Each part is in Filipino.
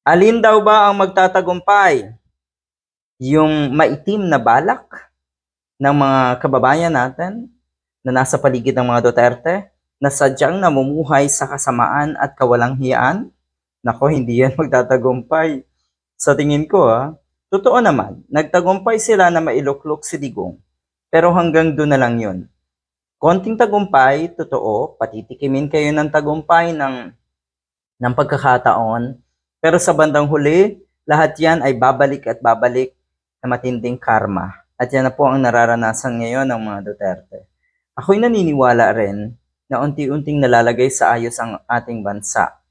Alin daw ba ang magtatagumpay? Yung maitim na balak ng mga kababayan natin na nasa paligid ng mga Duterte na sadyang namumuhay sa kasamaan at kawalang hiyaan? Nako, hindi yan magtatagumpay. Sa tingin ko, totoo naman, nagtagumpay sila na mailuklok si Digong. Pero hanggang doon na lang yun. Konting tagumpay, totoo, patitikimin kayo ng tagumpay ng pagkakataon. Pero sa bandang huli, lahat yan ay babalik at babalik na matinding karma. At yan na po ang nararanasan ngayon ng mga Duterte. Ako'y naniniwala rin na unti-unting nalalagay sa ayos ang ating bansa.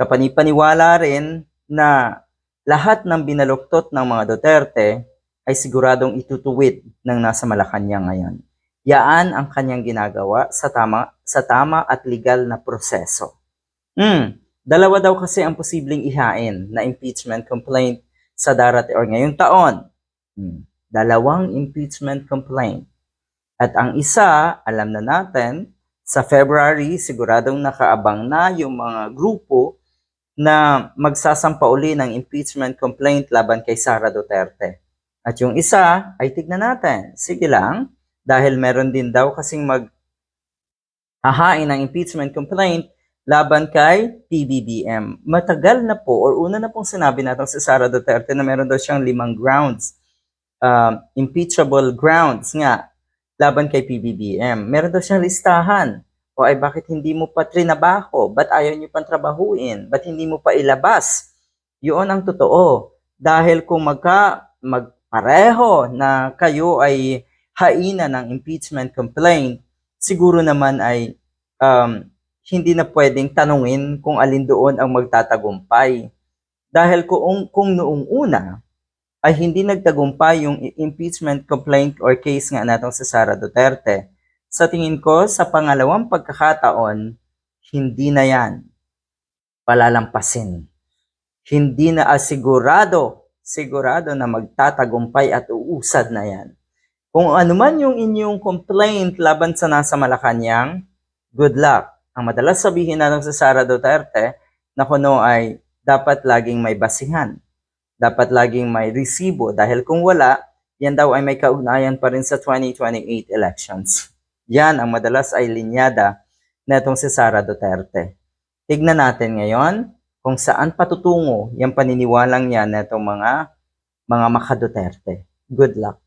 Kapanipaniwala rin na lahat ng binaluktot ng mga Duterte ay siguradong itutuwid ng nasa Malacanang ngayon. Yaan ang kanyang ginagawa sa tama at legal na proseso. Dalawa daw kasi ang posibleng ihain na impeachment complaint sa darating or ngayong taon. Dalawang impeachment complaint. At ang isa, alam na natin, sa February, siguradong nakaabang na yung mga grupo na magsasampa uli ng impeachment complaint laban kay Sara Duterte. At yung isa, ay tignan natin. Sige lang, dahil meron din daw kasing hahain ng impeachment complaint laban kay PBBM. Matagal na po, or una na pong sinabi natin si Sara Duterte na meron daw siyang 5 grounds, impeachable grounds nga, laban kay PBBM. Meron daw siyang listahan. O ay bakit hindi mo pa trinabaho? Ba't ayaw niyo pang trabahuin? Ba't hindi mo pa ilabas? Yun ang totoo. Dahil kung magpareho na kayo ay haina ng impeachment complaint, siguro naman ay hindi na pwedeng tanungin kung alin doon ang magtatagumpay. Dahil kung noong una ay hindi nagtagumpay yung impeachment complaint or case nga natong si Sara Duterte, sa tingin ko sa pangalawang pagkakataon, hindi na yan palalampasin. Hindi na sigurado na magtatagumpay at uusad na yan. Kung ano man yung inyong complaint laban sa nasa Malacanang, good luck. Ang madalas sabihin natin sa Sara Duterte na kuno ay dapat laging may basihan. Dapat laging may resibo dahil kung wala, yan daw ay may kaugnayan pa rin sa 2028 elections. Yan ang madalas ay linyada netong si Sara Duterte. Tignan natin ngayon kung saan patutungo yung paniniwalang yan netong mga maka-Duterte. Good luck.